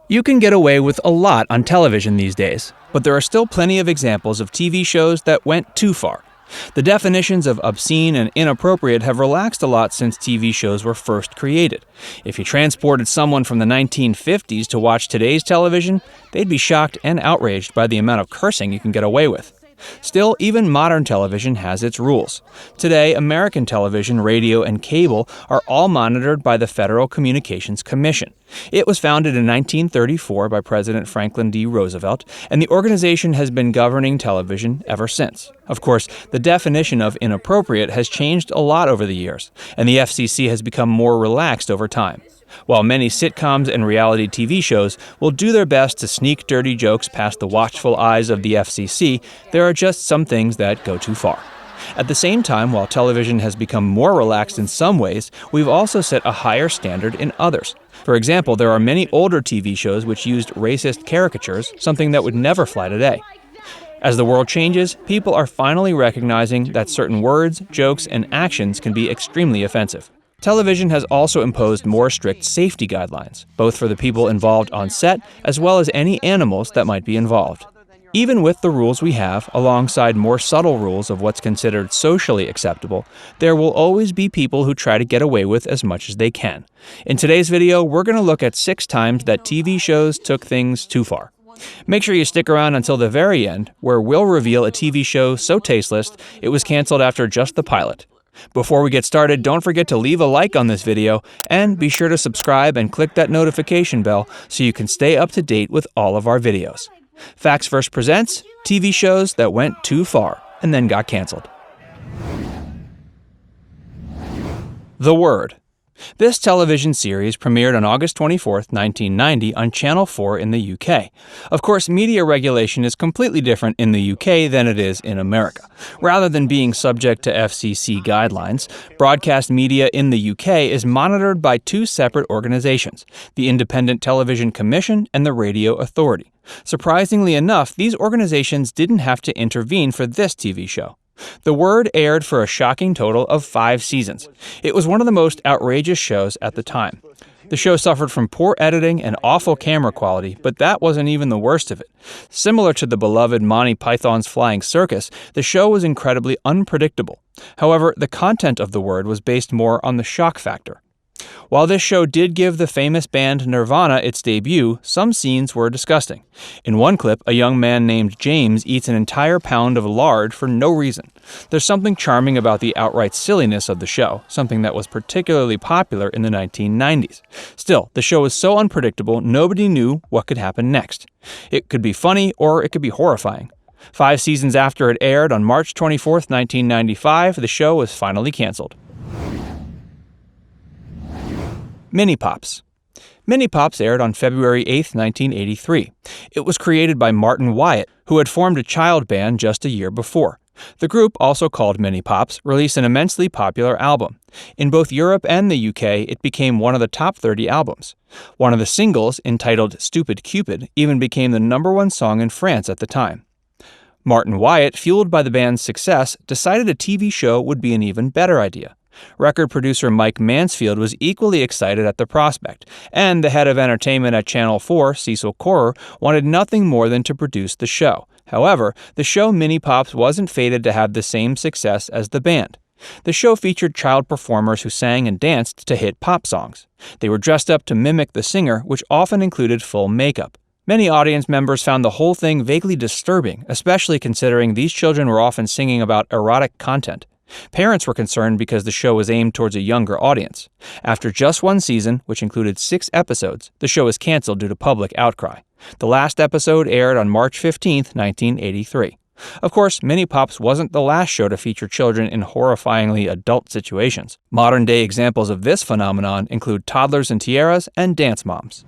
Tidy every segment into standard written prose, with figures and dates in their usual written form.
You can get away with a lot on television these days, but there are still plenty of examples of TV shows that went too far. The definitions of obscene and inappropriate have relaxed a lot since TV shows were first created. If you transported someone from the 1950s to watch today's television, they'd be shocked and outraged by the amount of cursing you can get away with. Still, even modern television has its rules. Today, American television, radio, and cable are all monitored by the Federal Communications Commission. It was founded in 1934 by President Franklin D. Roosevelt, and the organization has been governing television ever since. Of course, the definition of inappropriate has changed a lot over the years, and the FCC has become more relaxed over time. While many sitcoms and reality TV shows will do their best to sneak dirty jokes past the watchful eyes of the FCC, there are just some things that go too far. At the same time, while television has become more relaxed in some ways, we've also set a higher standard in others. For example, there are many older TV shows which used racist caricatures, something that would never fly today. As the world changes, people are finally recognizing that certain words, jokes, and actions can be extremely offensive. Television has also imposed more strict safety guidelines, both for the people involved on set as well as any animals that might be involved. Even with the rules we have, alongside more subtle rules of what's considered socially acceptable, there will always be people who try to get away with as much as they can. In today's video, we're going to look at 6 times that TV shows took things too far. Make sure you stick around until the very end, where we'll reveal a TV show so tasteless it was canceled after just the pilot. Before we get started, don't forget to leave a like on this video, and be sure to subscribe and click that notification bell so you can stay up to date with all of our videos. Facts First presents TV shows that went too far and then got canceled. The Word. This television series premiered on August 24, 1990 on Channel 4 in the UK. Of course, media regulation is completely different in the UK than it is in America. Rather than being subject to FCC guidelines, broadcast media in the UK is monitored by 2 separate organizations, the Independent Television Commission and the Radio Authority. Surprisingly enough, these organizations didn't have to intervene for this TV show. The Word aired for a shocking total of 5 seasons. It was one of the most outrageous shows at the time. The show suffered from poor editing and awful camera quality, but that wasn't even the worst of it. Similar to the beloved Monty Python's Flying Circus, the show was incredibly unpredictable. However, the content of The Word was based more on the shock factor. While this show did give the famous band Nirvana its debut, some scenes were disgusting. In one clip, a young man named James eats an entire pound of lard for no reason. There's something charming about the outright silliness of the show, something that was particularly popular in the 1990s. Still, the show was so unpredictable, nobody knew what could happen next. It could be funny, or it could be horrifying. 5 seasons after it aired on March 24, 1995, the show was finally canceled. Mini Pops. Mini Pops aired on February 8, 1983. It was created by Martin Wyatt, who had formed a child band just a year before. The group, also called Mini Pops, released an immensely popular album. In both Europe and the UK, it became one of the top 30 albums. One of the singles, entitled Stupid Cupid, even became the #1 song in France at the time. Martin Wyatt, fueled by the band's success, decided a TV show would be an even better idea. Record producer Mike Mansfield was equally excited at the prospect, and the head of entertainment at Channel 4, Cecil Corer, wanted nothing more than to produce the show. However, the show Mini Pops wasn't fated to have the same success as the band. The show featured child performers who sang and danced to hit pop songs. They were dressed up to mimic the singer, which often included full makeup. Many audience members found the whole thing vaguely disturbing, especially considering these children were often singing about erotic content. Parents were concerned because the show was aimed towards a younger audience. After just 1 season, which included 6 episodes, the show was canceled due to public outcry. The last episode aired on March 15, 1983. Of course, Mini Pops wasn't the last show to feature children in horrifyingly adult situations. Modern-day examples of this phenomenon include Toddlers and Tiaras and Dance Moms.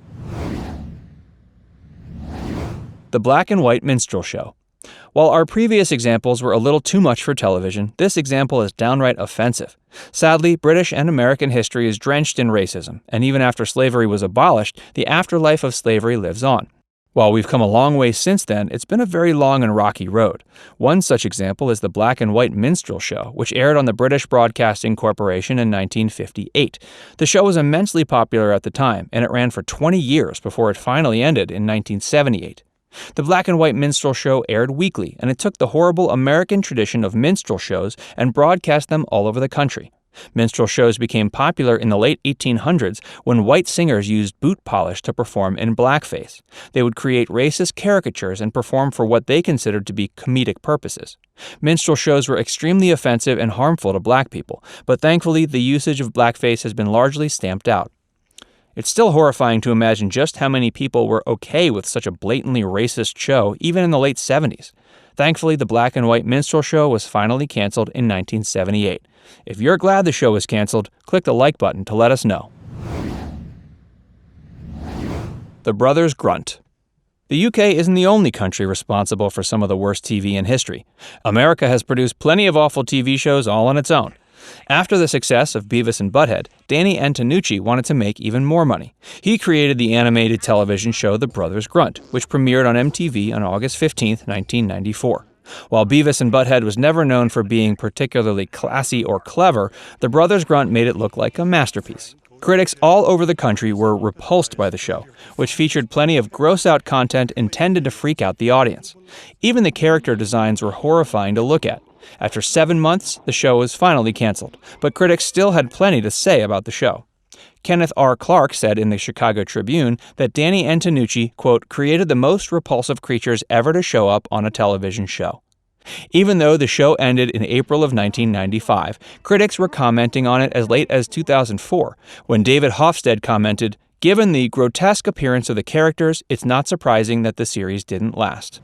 The Black and White Minstrel Show. While our previous examples were a little too much for television, this example is downright offensive. Sadly, British and American history is drenched in racism, and even after slavery was abolished, the afterlife of slavery lives on. While we've come a long way since then, it's been a very long and rocky road. One such example is the black and white Minstrel show, which aired on the British Broadcasting Corporation in 1958. The show was immensely popular at the time, and it ran for 20 years before it finally ended in 1978. The black and white minstrel show aired weekly, and it took the horrible American tradition of minstrel shows and broadcast them all over the country. Minstrel shows became popular in the late 1800s when white singers used boot polish to perform in blackface. They would create racist caricatures and perform for what they considered to be comedic purposes. Minstrel shows were extremely offensive and harmful to black people, but thankfully the usage of blackface has been largely stamped out. It's still horrifying to imagine just how many people were okay with such a blatantly racist show even in the late 70s. Thankfully, the black and white minstrel show was finally canceled in 1978. If you're glad the show was canceled, click the like button to let us know. The Brothers Grunt. The UK isn't the only country responsible for some of the worst TV in history. America has produced plenty of awful TV shows all on its own. After the success of Beavis and Butthead, Danny Antonucci wanted to make even more money. He created the animated television show The Brothers Grunt, which premiered on MTV on August 15, 1994. While Beavis and Butthead was never known for being particularly classy or clever, The Brothers Grunt made it look like a masterpiece. Critics all over the country were repulsed by the show, which featured plenty of gross-out content intended to freak out the audience. Even the character designs were horrifying to look at. After 7 months, the show was finally canceled, but critics still had plenty to say about the show. Kenneth R. Clark said in the Chicago Tribune that Danny Antonucci, quote, created the most repulsive creatures ever to show up on a television show. Even though the show ended in April of 1995, critics were commenting on it as late as 2004, when David Hofstede commented, given the grotesque appearance of the characters, it's not surprising that the series didn't last.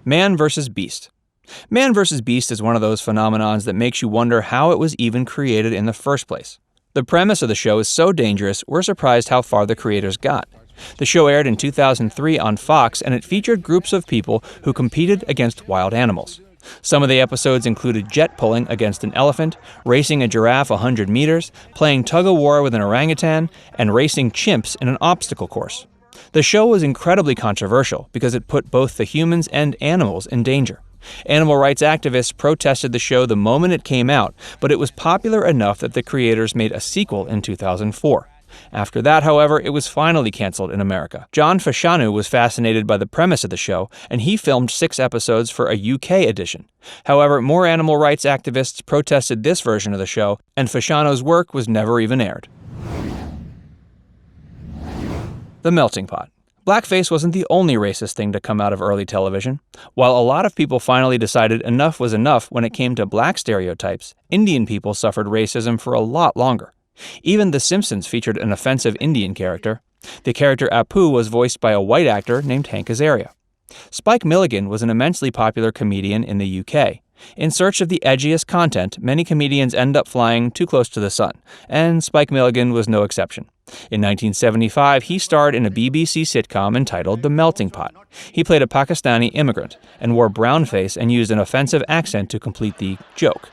Man vs. Beast. Man vs. Beast is one of those phenomenons that makes you wonder how it was even created in the first place. The premise of the show is so dangerous, we're surprised how far the creators got. The show aired in 2003 on Fox, and it featured groups of people who competed against wild animals. Some of the episodes included jet pulling against an elephant, racing a giraffe 100 meters, playing tug-of-war with an orangutan, and racing chimps in an obstacle course. The show was incredibly controversial because it put both the humans and animals in danger. Animal rights activists protested the show the moment it came out, but it was popular enough that the creators made a sequel in 2004. After that, however, it was finally canceled in America. John Fashanu was fascinated by the premise of the show, and he filmed 6 episodes for a UK edition. However, more animal rights activists protested this version of the show, and Fashanu's work was never even aired. The Melting Pot. Blackface wasn't the only racist thing to come out of early television. While a lot of people finally decided enough was enough when it came to black stereotypes, Indian people suffered racism for a lot longer. Even The Simpsons featured an offensive Indian character. The character Apu was voiced by a white actor named Hank Azaria. Spike Milligan was an immensely popular comedian in the UK. In search of the edgiest content, many comedians end up flying too close to the sun, and Spike Milligan was no exception. In 1975, he starred in a BBC sitcom entitled The Melting Pot. He played a Pakistani immigrant and wore brownface and used an offensive accent to complete the joke.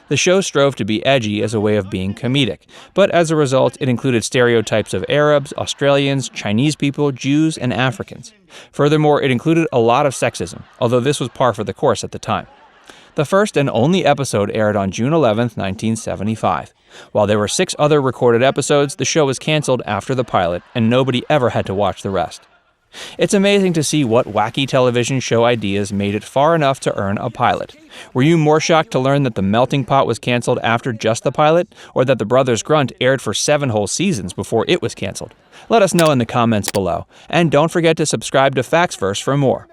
The show strove to be edgy as a way of being comedic, but as a result, it included stereotypes of Arabs, Australians, Chinese people, Jews, and Africans. Furthermore, it included a lot of sexism, although this was par for the course at the time. The first and only episode aired on June 11, 1975. While there were 6 other recorded episodes, the show was canceled after the pilot, and nobody ever had to watch the rest. It's amazing to see what wacky television show ideas made it far enough to earn a pilot. Were you more shocked to learn that The Melting Pot was canceled after just the pilot, or that The Brothers Grunt aired for 7 whole seasons before it was canceled? Let us know in the comments below, and don't forget to subscribe to Factsverse for more.